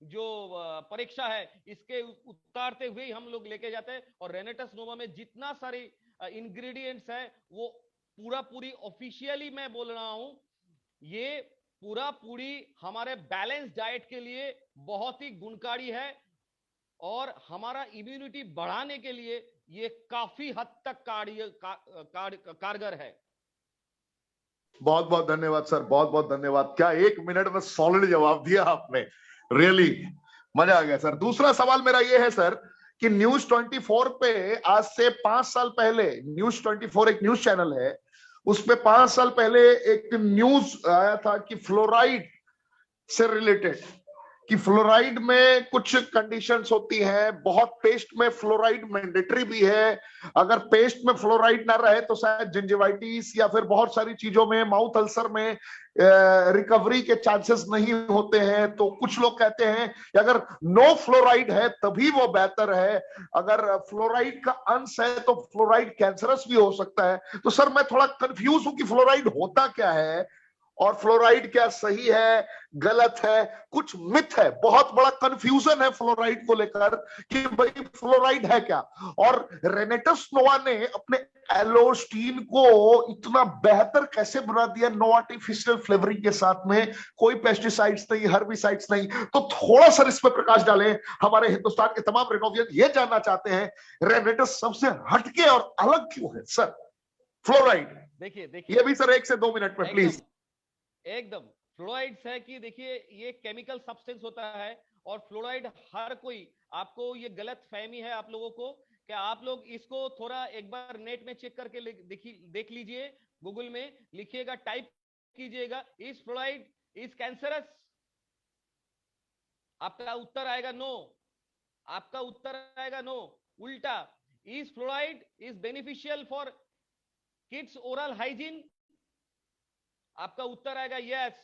जो परीक्षा है इसके उतारते हुए ही हम लोग लेके जाते हैं। और रेनेटस नोवा में जितना सारी इंग्रेडिएंट्स है वो पूरा पूरी ऑफिशियली मैं बोल रहा हूं, ये पूरा पूरी हमारे बैलेंस डाइट के लिए बहुत ही गुणकारी है और हमारा इम्यूनिटी बढ़ाने के लिए ये काफी हद तक कारगर है। बहुत बहुत धन्यवाद सर, बहुत बहुत धन्यवाद। क्या 1 मिनट में सॉलिड जवाब दिया आपने, रियली मजा आ गया सर। दूसरा सवाल मेरा ये है सर कि न्यूज 24 पे आज से 5 साल पहले, न्यूज 24 एक न्यूज चैनल है, उस पे 5 साल पहले एक न्यूज आया था कि फ्लोराइड से रिलेटेड, कि फ्लोराइड में कुछ कंडीशंस होती हैं, बहुत पेस्ट में फ्लोराइड मैंडेटरी भी है, अगर पेस्ट में फ्लोराइड ना रहे तो शायद जिंजिवाइटिस या फिर बहुत सारी चीजों में, माउथ अल्सर में रिकवरी के चांसेस नहीं होते हैं। तो कुछ लोग कहते हैं कि अगर नो फ्लोराइड है तभी वो बेहतर है, अगर फ्लोराइड का अंश है तो फ्लोराइड कैंसरस भी हो सकता है। तो सर मैं थोड़ा कंफ्यूज हूं कि फ्लोराइड होता क्या है और फ्लोराइड क्या सही है गलत है, कुछ मिथ है, बहुत बड़ा कंफ्यूजन है फ्लोराइड को लेकर कि भाई फ्लोराइड है क्या। और रेनेटस नोवा ने अपने एलोस्टीन को इतना बेहतर कैसे बना दिया, नो आर्टिफिशियल फ्लेवरिंग के साथ में, कोई पेस्टिसाइड्स नहीं, हर्बिसाइड्स नहीं। तो थोड़ा सा इस पर प्रकाश डालें, हमारे हिंदुस्तान के तमाम रेनोवियन ये जानना चाहते हैं रेनेटस सबसे हटके और अलग क्यों है सर फ्लोराइड। देखिए ये भी सर 1 से 2 मिनट में प्लीज। एकदम फ्लोराइड्स है कि देखिए ये केमिकल सब्सटेंस होता है और फ्लोराइड हर कोई, आपको ये गलत फहमी है आप लोगों को कि आप लोग इसको थोड़ा एक बार नेट में चेक करके देख लीजिए, गूगल में लिखिएगा, टाइप कीजिएगा इज फ्लोराइड इज कैंसरस, आपका उत्तर आएगा नो, आपका उत्तर आएगा नो। उल्टा, is fluoride is beneficial for kids oral hygiene, आपका उत्तर आएगा यस,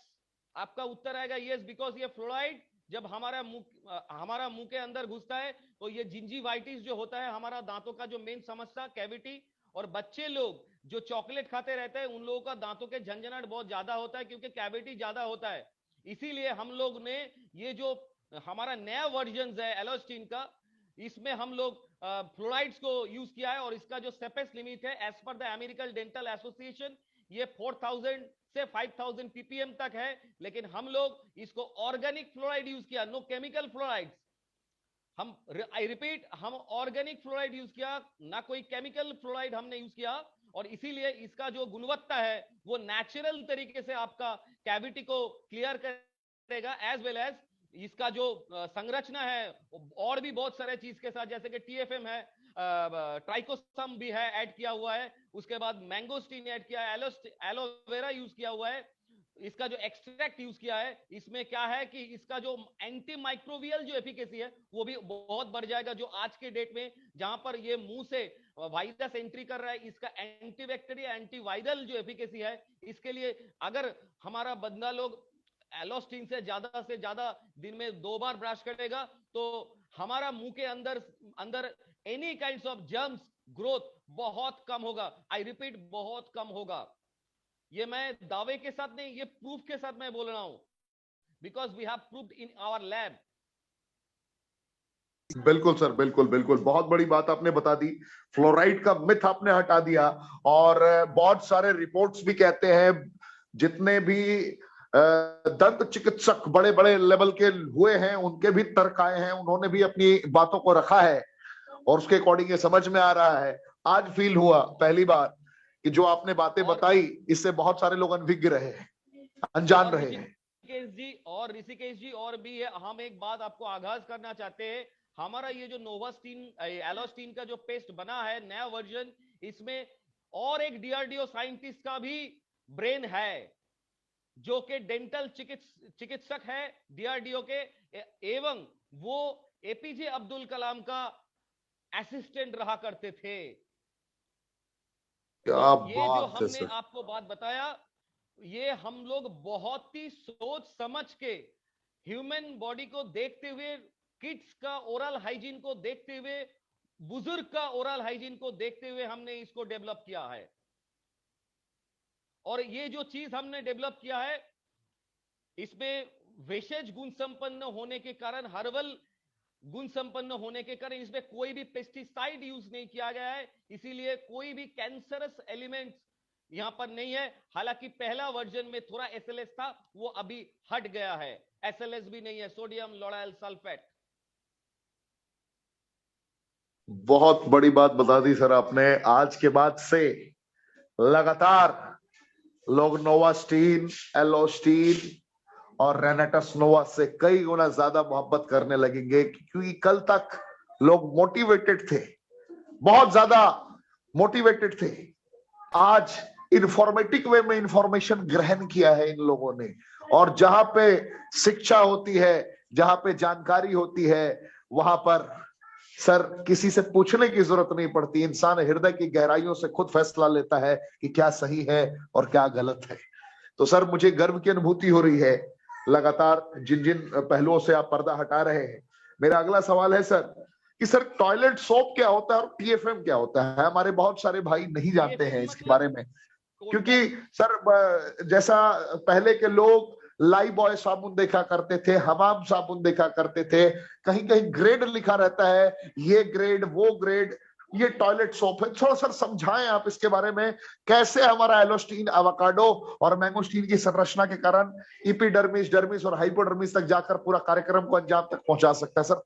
आपका उत्तर आएगा यस, बिकॉज ये फ्लोराइड जब हमारा मुंह के अंदर घुसता है तो ये जिंजीवाइटिस जो होता है, हमारा दांतों का जो मेन समस्या कैविटी, और बच्चे लोग जो चॉकलेट खाते रहते हैं उन लोगों का दांतों के झंझनाट बहुत ज्यादा होता है क्योंकि कैविटी ज्यादा होता है। इसीलिए हम लोग ने ये जो हमारा नया वर्जन है एलोस्टिन का, इसमें हम लोग फ्लोराइड्स को यूज किया है और इसका जो सेपेस्ट लिमिट है as per the American Dental Association ये 4000 से 5000 ppm तक है, लेकिन हम लोग इसको ऑर्गेनिक फ्लोराइड यूज किया, नो केमिकल फ्लोराइड। हम आई रिपीट, हम ऑर्गेनिक फ्लोराइड यूज किया, ना कोई केमिकल फ्लोराइड हमने यूज किया, और इसीलिए इसका जो गुणवत्ता है वो नेचुरल तरीके से आपका कैविटी को क्लियर करेगा, एज वेल एज इसका जो संरचना है और भी बहुत सारे चीज के साथ, जैसे कि टीएफएम है, ट्राइकोसम भी है ऐड किया हुआ है, उसके बाद मैंगोस्टीन ऐड किया है, एलोवेरा यूज किया हुआ है, इसका जो एक्सट्रैक्ट यूज किया है इसमें क्या है कि इसका जो एंटी माइक्रोबियल जो एफिकेसी है वो भी बहुत बढ़ जाएगा, जो आज के डेट में जहां पर ये मुंह से वायरस एंट्री कर रहा है, इसका एंटीबैक्टीरिया एंटी वायरल जो एफिकेसी है, इसके लिए अगर हमारा बंदा लोग एलोस्टिन से ज्यादा दिन में 2 बार ब्रश करेगा तो हमारा मुंह के अंदर अंदर any kinds of germs growth बहुत कम होगा। आई रिपीट, बहुत कम होगा। ये मैं दावे के साथ नहीं, ये प्रूफ के साथ मैं बोल रहा हूं, because we have proved in our lab. बिल्कुल सर, बिल्कुल बिल्कुल, बहुत बड़ी बात आपने बता दी, फ्लोराइड का मिथ आपने हटा दिया। और बहुत सारे रिपोर्ट्स भी कहते हैं, जितने भी दंत चिकित्सक बड़े बड़े लेवल के हुए हैं उनके भी तर्क आए हैं, उन्होंने भी अपनी बातों को रखा है और उसके अकॉर्डिंग ये समझ में आ रहा है। आज फील हुआ पहली बार कि जो आपने बातें बताई इससे बहुत सारे लोग अनभिज्ञ रहे हैं, अनजान रहे हैं। ऋषिकेश जी और भी है, हम एक बात आपको आगाज करना चाहते हैं, हमारा ये जो नोवास्टीन एलोस्टीन का जो पेस्ट बना है नया वर्जन, इसमें और एक डीआरडीओ साइंटिस्ट का भी ब्रेन है जो कि डेंटल चिकित्सक है डीआरडीओ के, एवं वो एपीजे अब्दुल कलाम का असिस्टेंट रहा करते थे। क्या तो ये जो बात है हमने सर, आपको बात बताया, ये हम लोग बहुत ही सोच समझ के, ह्यूमन बॉडी को देखते हुए, किड्स का ओरल हाइजीन को देखते हुए, बुजुर्ग का ओरल हाइजीन को देखते हुए हमने इसको डेवलप किया है। और ये जो चीज हमने डेवलप किया है इसमें भेषज गुण संपन्न होने के कारण, हर्बल गुण संपन्न होने के कारण इसमें कोई भी पेस्टिसाइड यूज नहीं किया गया है, इसीलिए कोई भी कैंसरस एलिमेंट्स यहां पर नहीं है। हालांकि पहला वर्जन में थोड़ा एसएलएस था, वो अभी हट गया है, एसएलएस भी नहीं है, सोडियम लॉराइल सल्फेट। बहुत बड़ी बात बता दी सर आपने। आज के बाद से लगातार लोग नोवास्टीन, एलोस्टीन और रेनेटस नोवा से कई गुना ज्यादा मोहब्बत करने लगेंगे, क्योंकि कल तक लोग मोटिवेटेड थे, बहुत ज्यादा मोटिवेटेड थे। आज इंफॉर्मेटिव वे में इंफॉर्मेशन ग्रहण किया है इन लोगों ने, और जहां पे शिक्षा होती है, जहां पे जानकारी होती है, वहां पर सर किसी से पूछने की जरूरत नहीं पड़ती, इंसान हृदय की गहराइयों से खुद फैसला लेता है कि क्या सही है और क्या गलत है। तो सर मुझे गर्व की अनुभूति हो रही है लगातार जिन जिन पहलुओं से आप पर्दा हटा रहे हैं। मेरा अगला सवाल है सर कि सर टॉयलेट सोप क्या होता है और टीएफएम क्या होता है? हमारे बहुत सारे भाई नहीं जानते हैं इसके बारे में, क्योंकि सर जैसा पहले के लोग लाइफ बॉय साबुन देखा करते थे, हमाम साबुन देखा करते थे, कहीं कहीं ग्रेड लिखा रहता है, ये ग्रेड वो ग्रेड, ये टॉयलेट सोप है। थोड़ा सर समझाएं आप इसके बारे में, कैसे हमारा एलोस्टीन, एवोकाडो और मैंगोस्टीन की संरचना के कारण इपिडर्मिस, डर्मिस और हाइपोडर्मिस तक जाकर पूरा कार्यक्रम को अंजाम तक पहुंचा सकता है। सर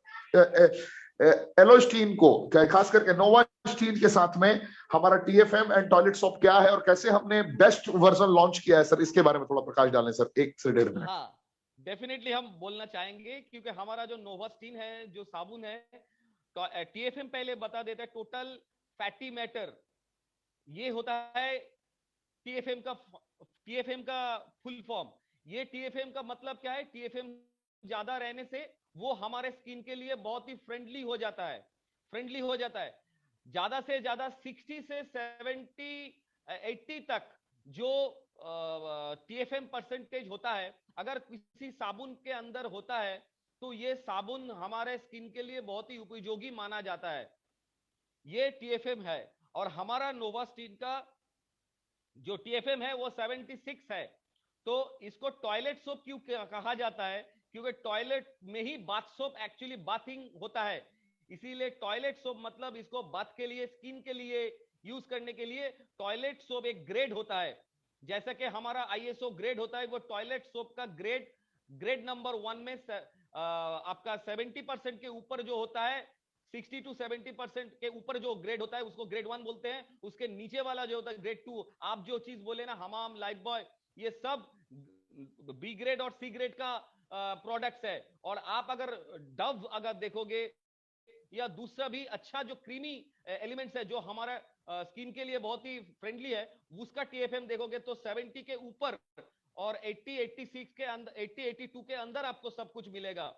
एलोस्टीन को, खास करके नोवास्टीन के साथ में हमारा टीएफएम एंड टॉयलेट सोप क्या है और कैसे हमने बेस्ट वर्जन लॉन्च किया है, सर इसके बारे में थोड़ा प्रकाश डालें सर, 1 से 1.5 मिनट। हाँ, डेफिनेटली हम बोलना चाहेंगे, क्योंकि हमारा जो नोवास्टीन है, जो साबुन है, तो टीएफएम पहले बता देता है, टोटल फैटी मैटर, ये होता है टीएफएम का फुल फॉर्म। ये टीएफएम का मतलब क्या है? टीएफएम ज्यादा रहने से वो हमारे स्किन के लिए बहुत ही फ्रेंडली हो जाता है, फ्रेंडली हो जाता है। ज्यादा से ज्यादा 60 से 70 80 तक जो टीएफएम परसेंटेज होता है, अगर किसी साबुन के अंदर होता है, तो ये साबुन हमारे स्किन के लिए बहुत ही उपयोगी माना जाता है। ये टीएफएम है। और हमारा नोवास्टीन का जो टीएफएम है वो 76 है। तो इसको टॉयलेट सोप क्यों कहा जाता है? क्योंकि टॉयलेट में ही बाथ सोप एक्चुअली बाथिंग होता है, इसीलिए टॉयलेट सोप मतलब इसको बाथ के लिए, स्किन के लिए यूज करने के लिए टॉयलेट सोप एक ग्रेड होता है। जैसा कि हमारा आईएसओ ग्रेड होता है, वो टॉयलेट सोप का ग्रेड नंबर 1 में आपका 70% के ऊपर जो होता है, 60 to 70% के ऊपर जो ग्रेड होता है उसको ग्रेड 1 बोलते हैं। उसके नीचे वाला जो होता है ग्रेड 2, आप जो चीज बोले ना, हमाम, लाइफ बॉय, ये सब बी ग्रेड और सी ग्रेड का प्रोडक्ट्स है। और आप अगर डव अगर देखोगे या दूसरा भी अच्छा जो क्रीमी एलिमेंट्स है जो हमारा स्किन के लिए बहुत ही फ्रेंडली है, उसका टीएफएम देखोगे तो 70 के ऊपर और 80 86 के अंदर, 80 82 के अंदर आपको सब कुछ मिलेगा।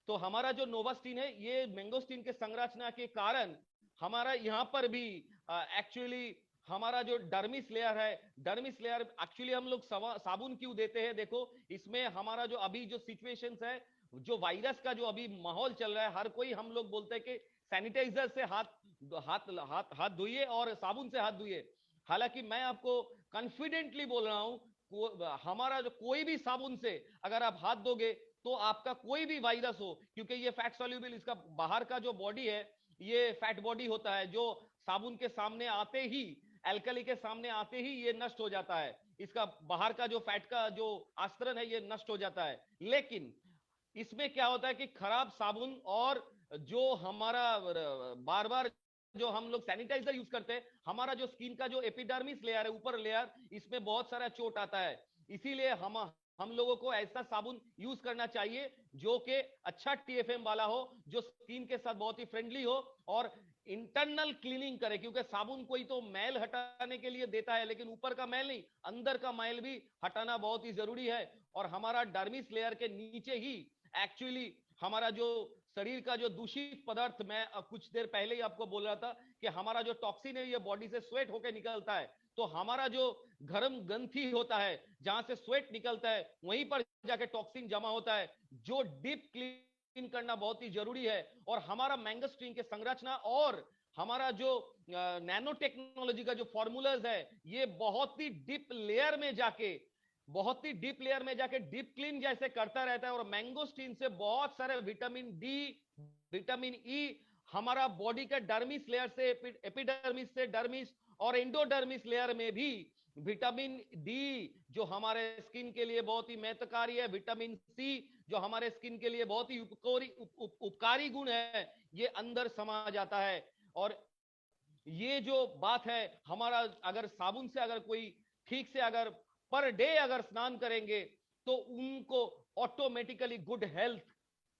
तो हमारा जो नोवास्टीन है, ये मैंगोस्टीन के संरचना के कारण हमारा यहां पर भी एक्चुअली हमारा जो डर्मिस लेयर है, डर्मिस लेयर एक्चुअली हम लोग साबुन क्यों देते हैं? देखो, इसमें हमारा जो अभी जो सिचुएशंस है, जो वायरस का जो अभी माहौल चल रहा है, हर कोई हम लोग बोलते हैं कि सैनिटाइजर से हाथ हाथ हाथ हाथ धोइए और साबुन से हाथ धोइए। हालांकि मैं आपको कॉन्फिडेंटली बोल रहा हूं, हमारा जो कोई भी साबुन से अगर आप हाथ धोगे तो आपका कोई भी वायरस हो, क्योंकि ये फैट सॉल्युबल, इसका बाहर का जो बॉडी है ये फैट बॉडी होता है, जो साबुन के सामने आते ही, एल्कली के सामने आते ही ये नष्ट हो जाता है। इसका बाहर का जो फैट का जो आस्तरण है ये नष्ट हो जाता है। लेकिन इसमें क्या होता है कि खराब साबुन और जो हमारा बार बार जो हम लोग सैनिटाइजर यूज करते हैं, हमारा जो स्किन का जो एपिडर्मिस लेयर है, ऊपर लेयर, इसमें बहुत सारा चोट आता है। इसीलिए हम लोगों को ऐसा साबुन यूज करना चाहिए जो कि अच्छा टीएफएम वाला हो, जो स्किन के साथ बहुत ही फ्रेंडली हो और इंटरनल क्लीनिंग करे। क्योंकि साबुन कोई तो मैल हटाने के लिए देता है, लेकिन ऊपर का मैल नहीं, अंदर का मैल भी हटाना बहुत ही जरूरी है। और हमारा डर्मिस लेयर के नीचे ही एक्चुअली हमारा जो शरीर का जो दूषित पदार्थ, मैं कुछ देर पहले ही आपको बोल रहा था कि हमारा जो टॉक्सिन है ये बॉडी से स्वेट होकर निकलता है। तो हमारा जो गर्म ग्रंथि होता है, जहां से स्वेट निकलता है, वहीं पर जाके टॉक्सिन जमा होता है, जो डीप क्लीन करना बहुत ही जरूरी है। और हमारा मैंगोस्टीन के संरचना और हमारा जो नैनो टेक्नोलॉजी का जो फॉर्मूलाज है, ये बहुत ही डीप लेयर में जाके बहुत ही डीप लेयर में जाके डीप क्लीन जैसे करता रहता है, और मैंगोस्टीन से बहुत सारे विटामिन डी, विटामिन ई हमारा बॉडी के डर्मिस लेयर से, एपिडर्मिस से डर्मिस और एंडोडर्मिस लेयर में भी विटामिन डी जो हमारे स्किन के लिए बहुत ही महत्वकारी है, विटामिन सी जो हमारे स्किन के लिए बहुत ही उपकारी गुण है, ये अंदर समा जाता है। और ये जो बात है, हमारा अगर साबुन से अगर कोई ठीक से अगर पर डे अगर स्नान करेंगे तो उनको ऑटोमेटिकली गुड हेल्थ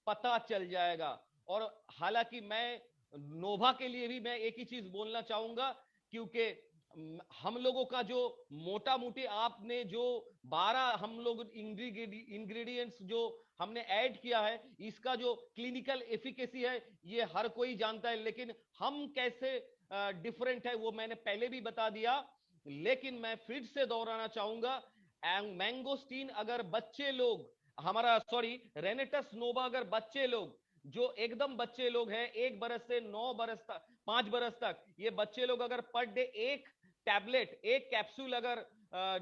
पता चल जाएगा। और हालांकि मैं नोवा के लिए भी मैं एक ही चीज बोलना चाहूंगा, क्योंकि हम लोगों का जो मोटा मोटी आपने जो 12 हम लोग इंग्रेडिएंट्स जो हमने ऐड किया है, इसका जो क्लिनिकल एफिकेसी है ये हर कोई जानता है, लेकिन हम कैसे डिफरेंट है वो मैंने पहले भी बता दिया। लेकिन मैं फिर से दोहराना चाहूंगा, मैंगोस्टीन अगर बच्चे लोग हमारा रेनेटस नोवा अगर बच्चे लोग जो एकदम बच्चे लोग हैं 1 बरस से 9 बरस तक 5 बरस तक, ये बच्चे लोग अगर पर डे एक टैबलेट, एक कैप्सूल अगर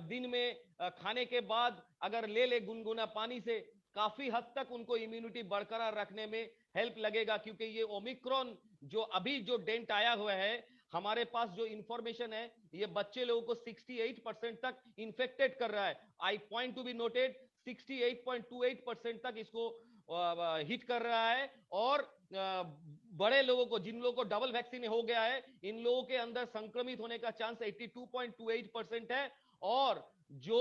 दिन में खाने के बाद अगर ले गुनगुना पानी से, काफी हद तक उनको इम्यूनिटी बरकरार रखने में हेल्प लगेगा। क्योंकि ये ओमिक्रॉन जो अभी जो डेंट आया हुआ है, हमारे पास जो इंफॉर्मेशन है, ये बच्चे लोगों को 68% तक इंफेक्टेड कर रहा है। I point to be noted, 68.28% तक इसको हिट कर रहा है। और बड़े लोगों को, जिन लोगों को डबल वैक्सीन हो गया है, इन लोगों के अंदर संक्रमित होने का चांस 82.28% है। और जो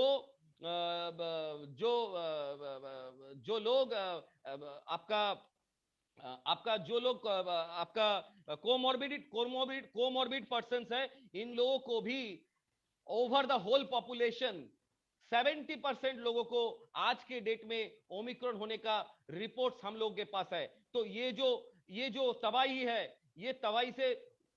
लोग आपका जो लोग आपका कोमोर्बिड पर्सन्स है, इन लोगों को भी ओवर द होल पॉपुलेशन 70% लोगों को आज के डेट में ओमिक्रॉन होने का रिपोर्ट्स हम लोगों के पास है। तो ये जो तबाही है, ये तबाही से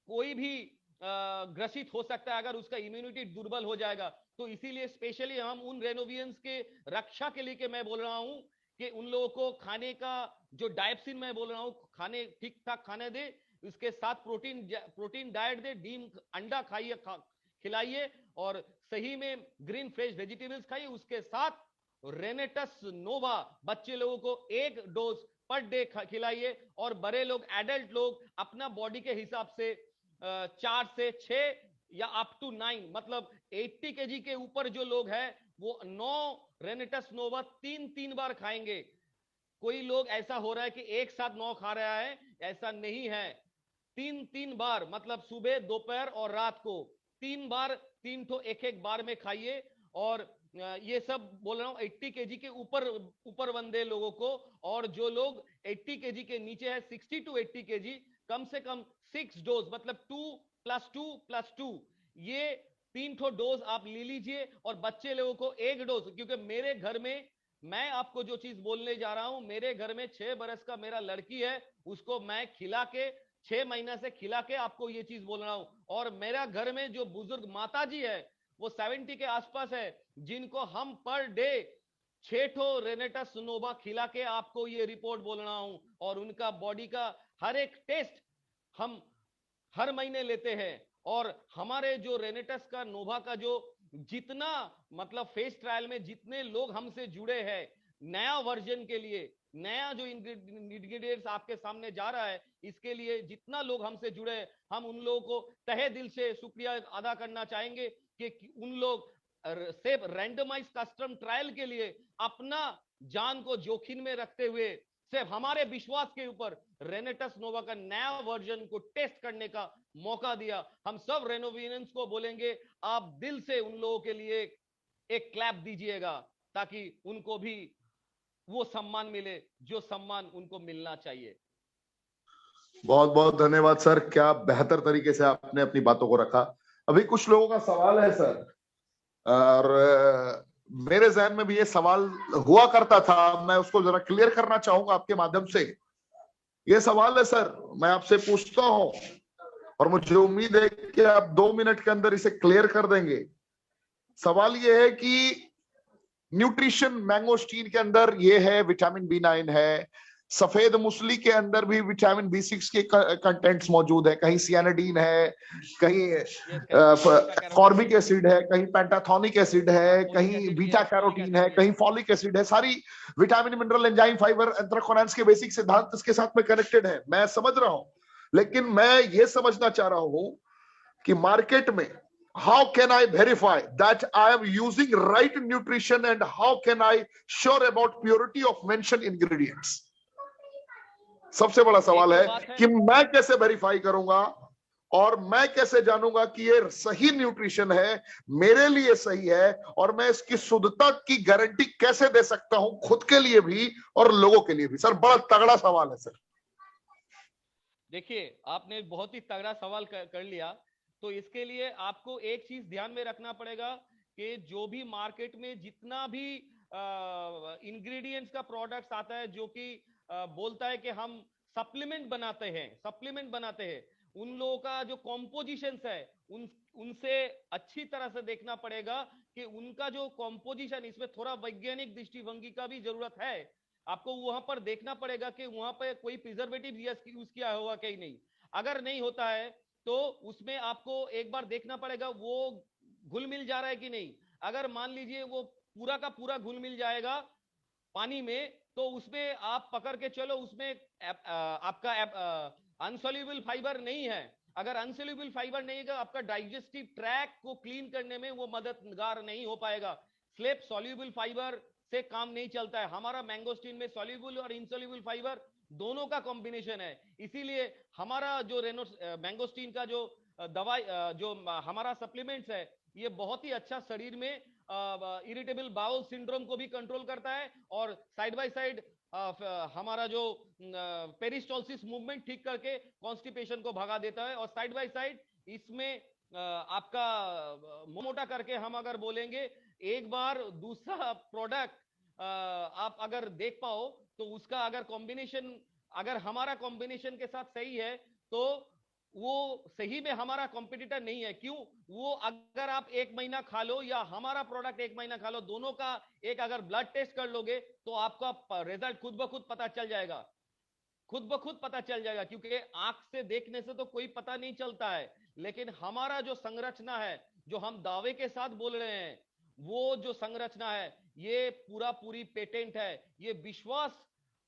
कोई भी ग्रसित हो सकता है अगर उसका इम्यूनिटी दुर्बल हो जाएगा। तो इसीलिए स्पेशली हम उन रेनोवियंस के रक्षा के लिए के मैं बोल रहा हूं कि उन लोगों को खाने का जो डायप्सिन मैं बोल रहा हूं, खाने ठीक ठाक खाने दे, उसके साथ प्रोटीन डाइट दे, डीम अंडा खाइए, खिलाइए, और सही में ग्रीन फ्रेश वेजिटेबल्स खाइए। उसके साथ रेनेटस नोवा बच्चे लोगों को 1 डोज पर डे खिलाइए। और बड़े लोग, एडल्ट लोग अपना बॉडी के हिसाब से 4 से 6 या अप टू 9, मतलब 80 केजी के ऊपर जो लोग हैं वो 9 रेनेटस नोवा 3 बार खाएंगे। कोई लोग ऐसा हो रहा है कि एक साथ 9 खा रहा है, ऐसा नहीं है। 3 बार, मतलब सुबह, दोपहर और रात को 3 बार, 3 तो एक बार में खाइए। और ये सब बोल रहा हूं 80 केजी के ऊपर बंदे लोगों को। और जो लोग 80 केजी के नीचे है, 60 to 80 केजी, कम से कम 6 डोज, मतलब 2+2+2, ये 3 ठो डोज आप ले लीजिए। और बच्चे लोगों को 1 डोज, क्योंकि मेरे घर में, मैं आपको जो चीज बोलने जा रहा हूं, मेरे घर में 6 बरस का मेरा लड़की है, उसको मैं खिला के 6 महीना से खिला के आपको ये चीज बोल रहा हूं। और मेरा घर में जो बुजुर्ग माता जी है वो 70 के आसपास है, जिनको हम पर डे 6 ठो रेनेटस नोवा खिला के आपको ये रिपोर्ट बोल रहा हूं। और उनका बॉडी का हर एक टेस्ट हम हर महीने लेते हैं। और हमारे जो रेनेटस का नोवा का जो जितना, मतलब फेस ट्रायल में जितने लोग हमसे जुड़े हैं, नया वर्जन के लिए, नया जो इंग्रेडिएंट्स आपके सामने जा रहा है, इसके लिए जितना लोग हमसे जुड़े, हम उन लोगों को तहे दिल से शुक्रिया अदा करना चाहेंगे कि उन लोग सिर्फ रैंडमाइज कस्टम ट्रायल के लिए अपना जान को जोखिम में रखते हुए सिर्फ हमारे विश्वास के ऊपर रेनेटस नोवा का नया वर्जन को टेस्ट करने का मौका दिया। हम सब रेनोवियंस को बोलेंगे, आप दिल से उन लोगों के लिए एक क्लैप दीजिएगा, ताकि उनको भी वो सम्मान मिले जो सम्मान उनको मिलना चाहिए। बहुत बहुत धन्यवाद सर, क्या बेहतर तरीके से आपने अपनी बातों को रखा। अभी कुछ लोगों का सवाल है सर, और मेरे जहन में भी ये सवाल हुआ करता था, मैं उसको जरा क्लियर करना चाहूंगा आपके माध्यम से। ये सवाल है सर, मैं आपसे पूछता हूं और मुझे उम्मीद है कि आप 2 मिनट के अंदर इसे क्लियर कर देंगे। सवाल ये है कि न्यूट्रिशन मैंगोस्टीन के अंदर ये है, विटामिन B9 है, सफेद मूसली के अंदर भी विटामिन B6 के कंटेंट्स मौजूद है, कहीं सियानाडीन है, कहीं फॉर्मिक एसिड है, कहीं पेंटाथोनिक एसिड है, कहीं बीटा कैरोटीन है, कहीं फॉलिक एसिड है। सारी विटामिन, मिनरल, एंजाइम, फाइबर, एंथ्राकोनाइंस के बेसिक सिद्धांत इसके साथ में कनेक्टेड है। मैं समझ रहा हूं, लेकिन मैं ये समझना चाह रहा हूं कि मार्केट में how can I verify that I am using right nutrition and how can I sure about purity of mentioned ingredients? सबसे बड़ा सवाल है कि मैं कैसे वेरीफाई करूंगा और मैं कैसे जानूंगा कि ये सही न्यूट्रिशन है, मेरे लिए सही है, और मैं इसकी शुद्धता की गारंटी कैसे दे सकता हूं, खुद के लिए भी और लोगों के लिए भी। सर बड़ा तगड़ा सवाल है सर। देखिए, आपने बहुत ही तगड़ा सवाल कर लिया। तो इसके लिए आपको एक चीज ध्यान में रखना पड़ेगा कि जो भी मार्केट में जितना भी इंग्रेडिएंट्स का प्रोडक्ट्स आता है जो कि बोलता है कि हम सप्लीमेंट बनाते हैं, उन लोगों का जो कॉम्पोजिशंस है उनसे अच्छी तरह से देखना पड़ेगा कि उनका जो कॉम्पोजिशन, इसमें थोड़ा वैज्ञानिक दृष्टिभंगी का भी जरूरत है। आपको वहां पर देखना पड़ेगा कि वहां पर कोई प्रिजर्वेटिव यूज किया होगा कि नहीं। अगर नहीं होता है तो उसमें आपको एक बार देखना पड़ेगा वो घुल मिल जा रहा है कि नहीं। अगर मान लीजिए वो पूरा का पूरा घुल मिल जाएगा पानी में, तो उसमें आप पकड़ के चलो उसमें आपका अनसोल्यूबल फाइबर नहीं है। अगर अनसोल्यूबल फाइबर नहीं है, आपका डाइजेस्टिव ट्रैक को क्लीन करने में वो मददगार नहीं हो पाएगा। स्लेप सॉल्यूबल फाइबर से काम नहीं चलता है। हमारा मैंगोस्टीन में सॉल्यूबल और इनसॉल्यूबल फाइबर दोनों का कॉम्बिनेशन है। इसीलिए हमारा जो मैंगोस्टीन का जो दवाई, जो हमारा सप्लीमेंट्स है, ये बहुत ही अच्छा शरीर में इरिटेबल बाउल सिंड्रोम को भी कंट्रोल करता है और साइड बाय साइड हमारा जो पेरिस्टोलिसिस मूवमेंट ठीक करके कॉन्स्टिपेशन को भगा देता है। और साइड बाय साइड इसमें आपका मोटा करके हम अगर बोलेंगे, एक बार दूसरा प्रोडक्ट आप अगर देख पाओ तो उसका अगर कॉम्बिनेशन, अगर हमारा कॉम्बिनेशन के साथ सही है तो वो सही में हमारा कॉम्पिटिटर नहीं है। क्यों? वो अगर आप 1 महीना खा लो या हमारा प्रोडक्ट 1 महीना खा लो, दोनों का एक अगर ब्लड टेस्ट कर लोगे तो आपका रिजल्ट खुद ब खुद पता चल जाएगा, क्योंकि आंख से देखने से तो कोई पता नहीं चलता है, लेकिन हमारा जो संरचना है, जो हम दावे के साथ बोल रहे हैं, वो जो संरचना है ये पूरी पेटेंट है। ये विश्वास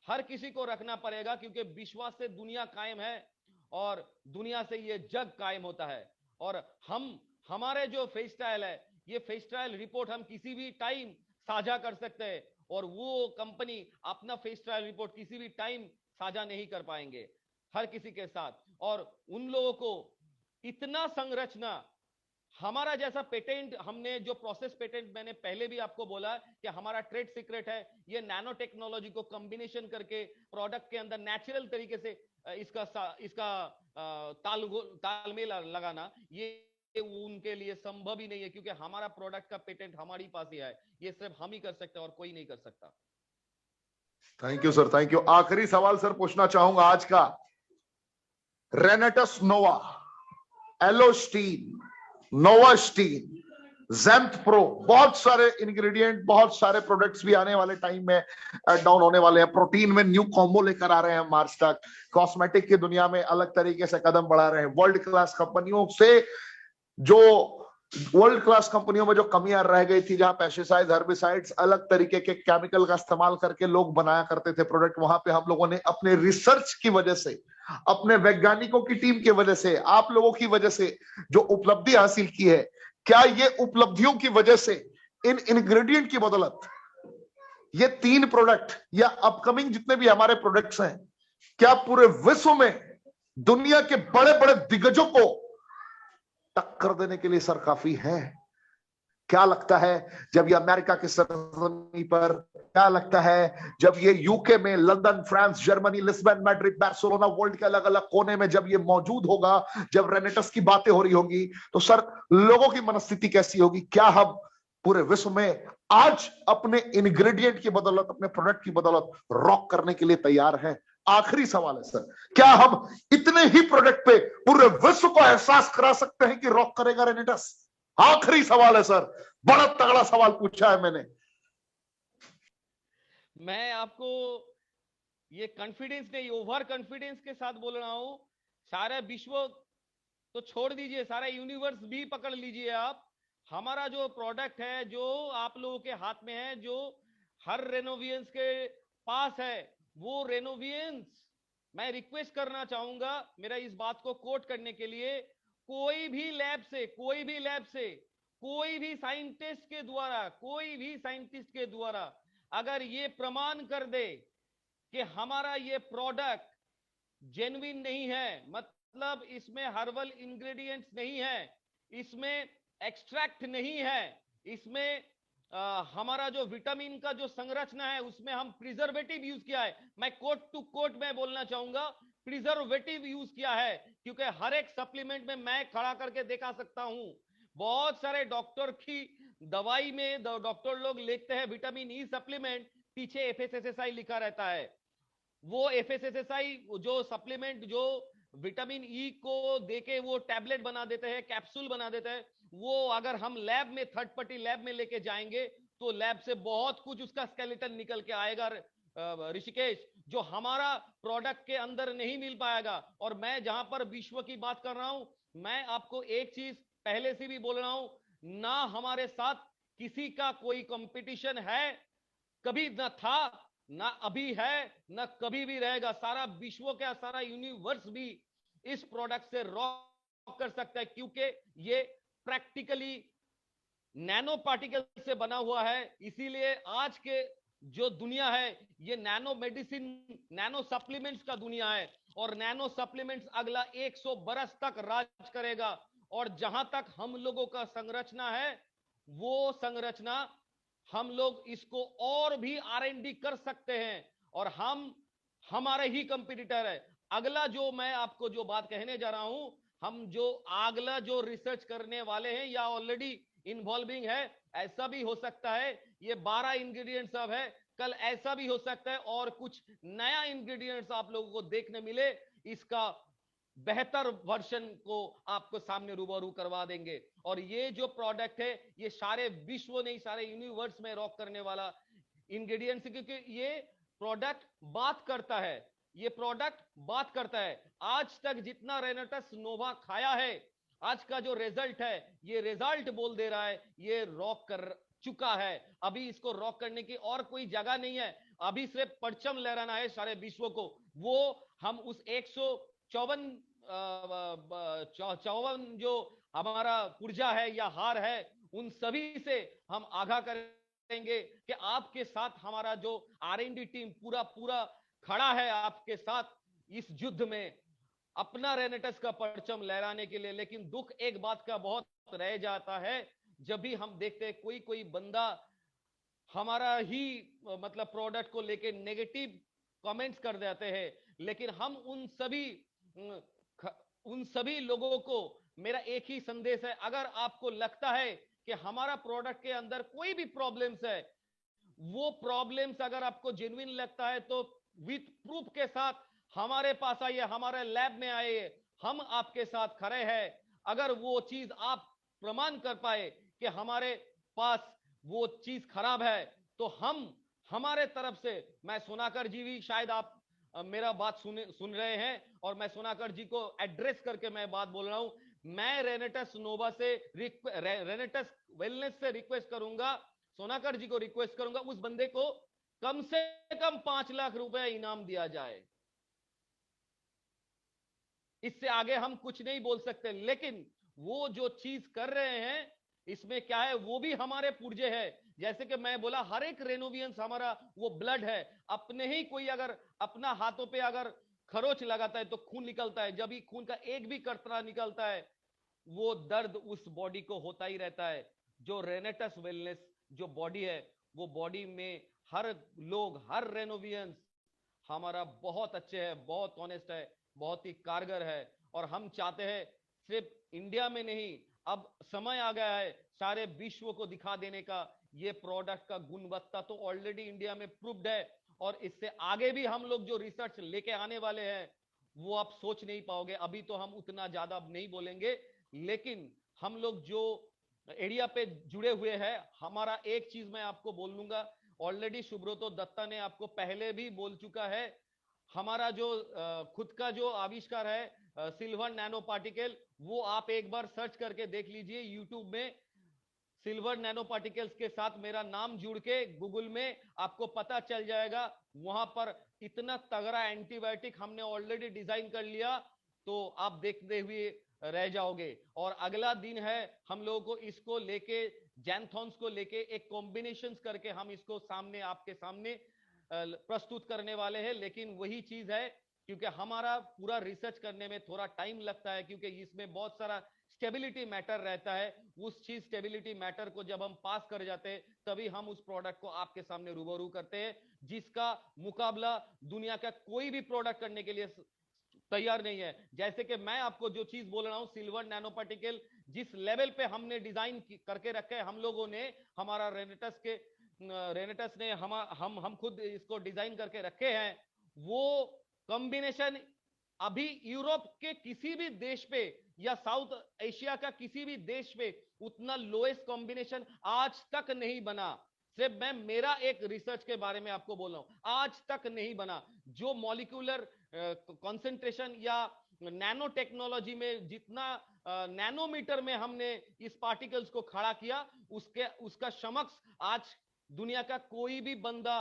हर किसी को रखना पड़ेगा, क्योंकि विश्वास से दुनिया कायम है और दुनिया से ये जग कायम होता है। और हमारे जो फेस ट्रायल है, ये फेस ट्रायल रिपोर्ट हम किसी भी टाइम साझा कर सकते हैं और वो कंपनी अपना फेस ट्रायल रिपोर्ट किसी भी टाइम साझा नहीं कर पाएंगे हर किसी के साथ। और उन लोगों को इतना संरचना, हमारा जैसा पेटेंट, हमने जो प्रोसेस पेटेंट मैंने पहले भी आपको बोला कि हमारा ट्रेड सीक्रेट है, ये नैनो टेक्नोलॉजी को कॉम्बिनेशन करके प्रोडक्ट के अंदर नेचुरल तरीके से इसका तालमेल लगाना, ये उनके लिए संभव ही नहीं है, क्योंकि हमारा प्रोडक्ट का पेटेंट हमारे पास ही है। ये सिर्फ हम ही कर सकते हैं और कोई नहीं कर सकता। Thank you sir, thank you. आखिरी सवाल सर पूछना चाहूंगा आज का। रेनेटस नोवा, एलोस्टीन, नोवास्टीन, ज़ेंथ प्रो, बहुत सारे इंग्रेडिएंट, बहुत सारे प्रोडक्ट्स भी आने वाले टाइम में ऐड डाउन होने वाले हैं। प्रोटीन में न्यू कॉम्बो लेकर आ रहे हैं मार्च तक। कॉस्मेटिक की दुनिया में अलग तरीके से कदम बढ़ा रहे हैं। वर्ल्ड क्लास कंपनियों से, जो वर्ल्ड क्लास कंपनियों में जो कमियां रह गई थी, जहां पेस्टिसाइड, हर्बिसाइड्स, अलग तरीके के केमिकल का इस्तेमाल करके लोग बनाया करते थे प्रोडक्ट, वहां पे हम लोगों ने अपने रिसर्च की वजह से, अपने वैज्ञानिकों की टीम की वजह से, आप लोगों की वजह से जो उपलब्धि हासिल की है, क्या ये उपलब्धियों की वजह से, इन इंग्रेडिएंट की बदौलत, ये 3 प्रोडक्ट या अपकमिंग जितने भी हमारे प्रोडक्ट्स हैं, क्या पूरे विश्व में दुनिया के बड़े बड़े दिग्गजों को टक्कर देने के लिए सर काफी है? क्या लगता है जब ये अमेरिका की सरजमीं पर, क्या लगता है जब ये यूके में, London, France, Germany, Lisbon, Madrid, Barcelona, world के अलग अलग कोने में जब ये मौजूद होगा, जब रेनेटस की बातें हो रही होंगी, तो सर लोगों की मनस्थिति कैसी होगी? क्या हम पूरे विश्व में आज अपने इंग्रेडिएंट की बदौलत, अपने प्रोडक्ट की बदौलत रॉक करने के लिए तैयार हैं? आखिरी सवाल है सर, क्या हम इतने ही प्रोडक्ट पे पूरे विश्व को एहसास करा सकते हैं कि रॉक करेगा रेनेटस? आखिरी सवाल है सर, बड़ा तगड़ा सवाल पूछा है मैंने। मैं आपको ये कॉन्फिडेंस नहीं, ओवर कॉन्फिडेंस के साथ बोल रहा हूं। सारे विश्व तो छोड़ दीजिए, सारा यूनिवर्स भी पकड़ लीजिए आप। हमारा जो प्रोडक्ट है, जो आप लोगों के हाथ में है, जो हर रेनोवियंस के पास है, वो रेनोवियंस, मैं रिक्वेस्ट करना चाहूंगा मेरा इस बात को कोट करने के लिए, कोई भी लैब से, कोई भी लैब से, कोई भी साइंटिस्ट के द्वारा, कोई भी साइंटिस्ट के द्वारा अगर ये प्रमाण कर दे कि हमारा ये प्रोडक्ट जेन्युइन नहीं है, मतलब इसमें हर्बल इंग्रेडिएंट्स नहीं है, इसमें एक्सट्रैक्ट नहीं है, इसमें हमारा जो विटामिन का जो संरचना है उसमें हम प्रिजर्वेटिव यूज किया है, मैं कोट टू कोट में बोलना चाहूंगा, प्रिजर्वेटिव यूज किया है। क्योंकि हर एक सप्लीमेंट में मैं खड़ा करके दिखा सकता हूं, बहुत सारे डॉक्टर की दवाई में डॉक्टर लोग लिखते हैं विटामिन ई सप्लीमेंट, पीछे एफएसएसआई लिखा रहता है। वो एफएसएसआई जो सप्लीमेंट जो विटामिन ई को देके वो टैबलेट बना देते हैं, कैप्सूल बना देते हैं, वो अगर हम लैब में, थर्ड पार्टी लैब में लेके जाएंगे तो लैब से बहुत कुछ उसका स्केलेटन निकल के आएगा ऋषिकेश, जो हमारा प्रोडक्ट के अंदर नहीं मिल पाएगा। और मैं जहां पर विश्व की बात कर रहा हूं, मैं आपको एक चीज पहले से भी बोल रहा हूं, ना हमारे साथ किसी का कोई कंपटीशन है, कभी न था, ना अभी है, ना कभी भी रहेगा। सारा विश्व का सारा यूनिवर्स भी इस प्रोडक्ट से रॉक कर सकता है, क्योंकि ये प्रैक्टिकली नैनो पार्टिकल से बना हुआ है। इसीलिए आज के जो दुनिया है ये नैनो मेडिसिन, नैनो सप्लीमेंट्स का दुनिया है, और नैनो सप्लीमेंट्स अगला 100 बरस तक राज करेगा। और जहां तक हम लोगों का संरचना है, वो संरचना हम लोग इसको और भी R&D कर सकते हैं, और हम हमारे ही कंपटीटर है। अगला जो मैं आपको जो बात कहने जा रहा हूं, हम जो अगला जो रिसर्च करने वाले हैं या ऑलरेडी इन्वॉल्विंग है, ऐसा भी हो सकता है ये 12 इंग्रेडिएंट्स अब है, कल ऐसा भी हो सकता है और कुछ नया इंग्रेडिएंट्स आप लोगों को देखने मिले, इसका बेहतर वर्जन को आपको सामने रूबरू करवा देंगे। और ये जो प्रोडक्ट है ये सारे विश्व नहीं, सारे यूनिवर्स में रॉक करने वाला इंग्रेडिएंट्स, क्योंकि ये प्रोडक्ट बात करता है, ये प्रोडक्ट बात करता है। आज तक जितना रेनेटस नोवा खाया है, आज का जो रिजल्ट है, ये रिजल्ट बोल दे रहा है ये रॉक कर चुका है। अभी इसको रॉक करने की और कोई जगह नहीं है, अभी सिर्फ परचम लहराना है सारे विश्व को। वो हम उस 154 जो हमारा ऊर्जा है या हार है, उन सभी से हम आगाह करेंगे कि आपके साथ हमारा जो R&D टीम पूरा पूरा खड़ा है आपके साथ इस युद्ध में, अपना रेनेटस का परचम लहराने के लिए। लेकिन दुख एक बात का बहुत रह जाता है, जब भी हम देखते हैं कोई कोई बंदा हमारा ही मतलब प्रोडक्ट को लेके नेगेटिव कमेंट्स कर देते हैं, लेकिन हम उन सभी लोगों को मेरा एक ही संदेश है, अगर आपको लगता है कि हमारा प्रोडक्ट के अंदर कोई भी प्रॉब्लम्स है, वो प्रॉब्लम्स अगर आपको जेन्युइन लगता है तो विथ प्रूफ के साथ हमारे पास आइए, हमारे लैब में आइए, हम आपके साथ खड़े हैं। अगर वो चीज आप प्रमाण कर पाए कि हमारे पास वो चीज खराब है, तो हम हमारे तरफ से, मैं सुनाकर जी भी शायद आप मेरा बात सुन रहे हैं, और मैं सुनाकर जी को एड्रेस करके मैं बात बोल रहा हूं। मैं रेनेटस नोवा से रेनेटस वेलनेस से रिक्वेस्ट करूंगा, सोनाकर जी को रिक्वेस्ट करूंगा, उस बंदे को कम से कम 5 लाख रुपए इनाम दिया जाए। इससे आगे हम कुछ नहीं बोल सकते, लेकिन वो जो चीज कर रहे हैं इसमें क्या है, वो भी हमारे पुर्जे है। जैसे कि मैं बोला, हर एक रेनोवियंस हमारा वो ब्लड है। अपने ही कोई अगर अपना हाथों पे अगर खरोच लगाता है तो खून निकलता है, जब भी खून का एक भी कतरा निकलता है, वो दर्द उस बॉडी को होता ही रहता है। जो रेनेटस वेलनेस जो बॉडी है, वो बॉडी में हर लोग, हर रेनोवियंस हमारा बहुत अच्छे है, बहुत ऑनेस्ट है, बहुत ही कारगर है। और हम चाहते हैं सिर्फ इंडिया में नहीं, अब समय आ गया है सारे विश्व को दिखा देने का। ये प्रोडक्ट का गुणवत्ता तो ऑलरेडी इंडिया में प्रूव्ड है, और इससे आगे भी हम लोग जो रिसर्च लेके आने वाले हैं वो आप सोच नहीं पाओगे। अभी तो हम उतना ज्यादा नहीं बोलेंगे, लेकिन हम लोग जो एरिया पे जुड़े हुए हैं, हमारा एक चीज मैं आपको बोल लूंगा, ऑलरेडी सुब्रतो दत्ता ने आपको पहले भी बोल चुका है, हमारा जो खुद का जो आविष्कार है सिल्वर नैनो पार्टिकल, वो आप एक बार सर्च करके देख लीजिए यूट्यूब में। सिल्वर नैनो पार्टिकल्स के साथ मेरा नाम जुड़ के गूगल में आपको पता चल जाएगा। वहां पर इतना तगड़ा एंटीबायोटिक हमने ऑलरेडी डिजाइन कर लिया, तो आप देखते हुए रह जाओगे। और अगला दिन है हम लोगों को इसको लेके, जैंथॉन्स को लेके एक कॉम्बिनेशन करके हम इसको सामने, आपके सामने प्रस्तुत करने वाले हैं। लेकिन वही चीज है, क्योंकि हमारा पूरा रिसर्च करने में थोड़ा टाइम लगता है, क्योंकि इसमें बहुत सारा स्टेबिलिटी मैटर रहता है। उस चीज स्टेबिलिटी मैटर को जब हम पास कर जाते हैं, तभी हम उस प्रोडक्ट को आपके सामने रूबरू करते हैं, जिसका मुकाबला दुनिया का कोई भी प्रोडक्ट करने के लिए तैयार नहीं है। जैसे कि मैं आपको जो चीज बोल रहा हूं, सिल्वर नैनो पार्टिकल जिस लेवल पे हमने डिजाइन करके रखे हैं, हम लोगों ने, हमारा रेनेटस ने, हम खुद इसको डिजाइन करके रखे हैं, वो कॉम्बिनेशन अभी यूरोप के किसी भी देश पे या साउथ एशिया का किसी भी देश पे उतना लोएस्ट कॉम्बिनेशन आज तक नहीं बना। सिर्फ मैं मेरा एक रिसर्च के बारे में आपको बोल रहा हूं, आज तक नहीं बना। जो मॉलिक्यूलर कंसंट्रेशन या नैनो टेक्नोलॉजी में जितना नैनोमीटर में हमने इस पार्टिकल्स को खड़ा किया, उसका समक्ष आज दुनिया का कोई भी बंदा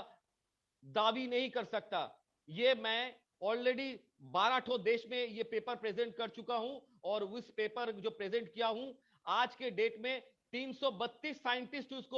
दावी नहीं कर सकता। ये मैं ऑलरेडी 12 देश में ये पेपर प्रेजेंट कर चुका हूं, और उस पेपर जो प्रेजेंट किया हूं, आज के डेट में 332 साइंटिस्ट उसको